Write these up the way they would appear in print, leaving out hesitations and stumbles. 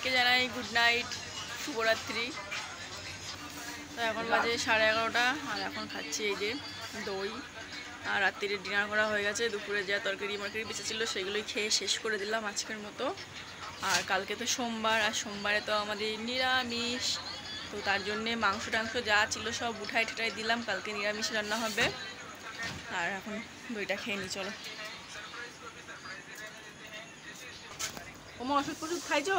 সবাইকে জানাই good night, শুভরাত্রি। তো এখন বাজে 11:30 আর এখন খাচ্ছি এই যে দই। আর রাত্রিরে ডিনার করা হয়ে গেছে। দুপুরে যা তরকারি বেঁচে ছিল সেগুলোই খেয়ে শেষ করে দিলাম আজকের মতো। আর কালকে তো সোমবার, আর সোমবারে তো আমাদের নিরামিষ, তো তার জন্যে মাংস টাংস যা ছিল সব উঠাই ঠেটাই দিলাম। কালকে নিরামিষ রান্না হবে। আর এখন দইটা খেয়ে নিই, চলো। ওমা ওষুধ ফষুধ খাইছো?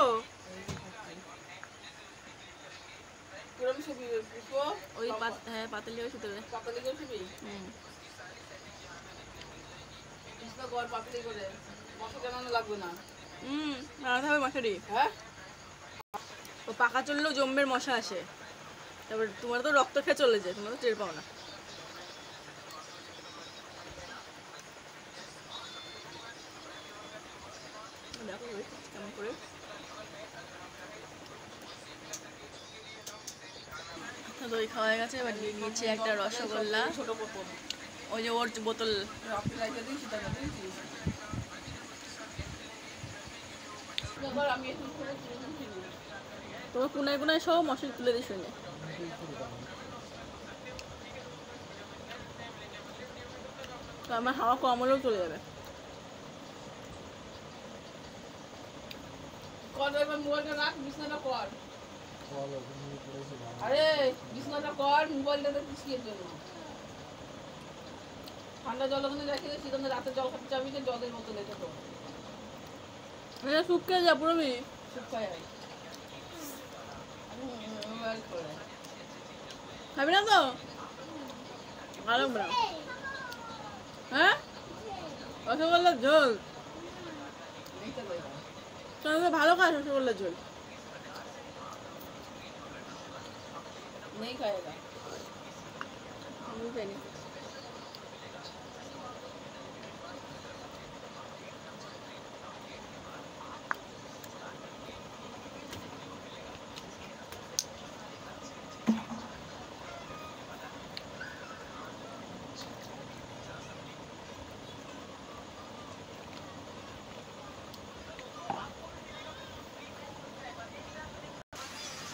ওই হ্যাঁ পাতালি ওষুধ মশারি। ও পাকা চললেও জম্বের মশা আসে। তারপর তোমার তো রক্ত খেয়ে চলে যায়, তোমরা তো টের পাও না। দেখো কেমন করে দই খাওয়া হয়ে গেছে। এবার নিয়ে নিয়েছি একটা রসগোল্লা, ওই যে ওর বোতল। তোমার কোনায় কোনায় সব মশলা তুলে দিস শুনে। তো আমার হাওয়া কম হলেও চলে যাবে। মোবাইলটা রাখ, বিছানাটা কর। আরে বিছানাটা কর, মোবাইলটা কিসের জন্য? ঠান্ডা জল ওখানে রেখে দিয়েছি, তখন রাতে জল খাতে যাবি যে জলের মতো লেগে তো এটা শুকিয়ে যা পুরোমি শুকায় যায়। খাবি না তো? ভালো বড় হ্যাঁ রসগোল্লার ঝোল ভালো খাস। রসগোল্লার ঝোল नहीं खाएगा।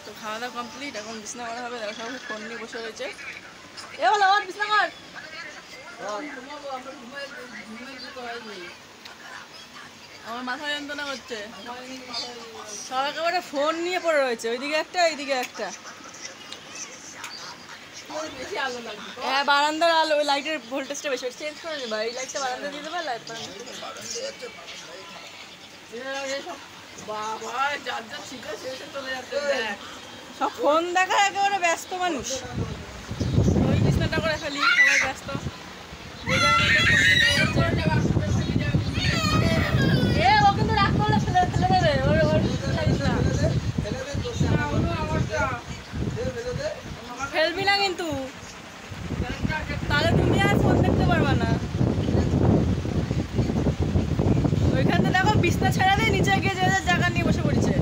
তো খাওয়া দাওয়া কমপ্লিট, এখন বিছনা করা হবে। দেখো সবাই ফোন নিয়ে বসে রয়েছে। এ বলো আর বিছনা কর। আমার মাথা যন্ত্রণা করছে। সব একেবারে ফোন নিয়ে পড়ে রয়েছে, ওইদিকে একটা এইদিকে একটা। হ্যাঁ বারান্দার আলো, ওই লাইটের ভোল্টেজটা বেশি, চেঞ্জ করে দেবা। এই লাইটটা বারান্দা দিয়ে দেবা, লাইট বাবা যার যা ছিল শেষে চলে যাচ্ছে। সব ফোন দেখা, একেবারে ব্যস্ত মানুষ। ওই বিছনাটা করে ফেলি, সবাই ব্যস্ত। ও কিন্তু রাগ করলে ফেলে দেবে। ফেলবি না কিন্তু, তাহলে তুমি আর ফোন দেখতে পারবা না। ওইখানে দেখো বিছনা ছেড়ে দিয়ে নিচে গিয়ে যে জায়গা নিয়ে বসে পড়েছে।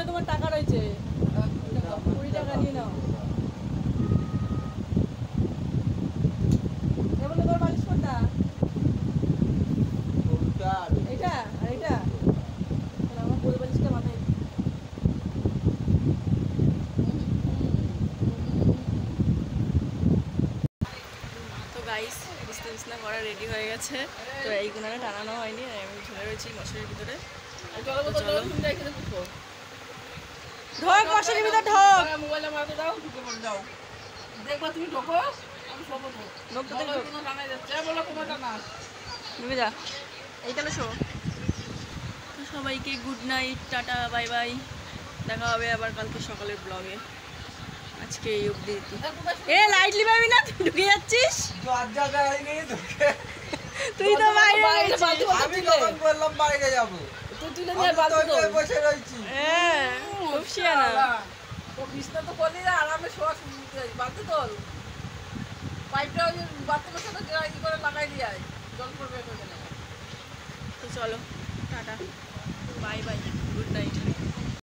তোমার টাকা রয়েছে 20 টাকা নিয়ে নাও। এবারে তোর বালিশ কোনটা? এটা আর এটা আমার বই বালিশটা মাথায়। তো গাইস বিছনা করা রেডি হয়ে গেছে। তো এই কোনাটা টানানো হয়নি, আমি ঝুলে রয়েছি মশারির ভিতরে। ঢোক মশারির ভিতরে ঢোক। মোবাইলটা মারতে দাও, ঢুকে পড়ে যাও। দেখবা তুমি ঢোকো, আমি শোবো তো। ঢোকতে দেখো কোনো টানা যাচ্ছে, বলো কোনো টানা। ঢুকে যা, এইখানে শো। সবাইকে good night, tata, bye bye. দেখা হবে আবার কালকে সকালের ব্লগে। আজকে এই অবধি। এ লাইট লিবাবি না, তুই ঢুকে যাচ্ছিস। তুই তো বাইরে, আমি কখন বললাম বাইরে যাব? তুই তুলে নিয়ে বালতি তো বসে রইছি। হ্যাঁ খুব শিয়ানা। তো বিছনা তো করলি না, আরামে শোয়া শুনতে বালতি তোল। পাইপটা ওই বাথরুমের সাথে ড্রাই করে লাগাই দিয়ে আয়, জল পড়বে ওখানে। তো চলো টাটা, বাই বাই।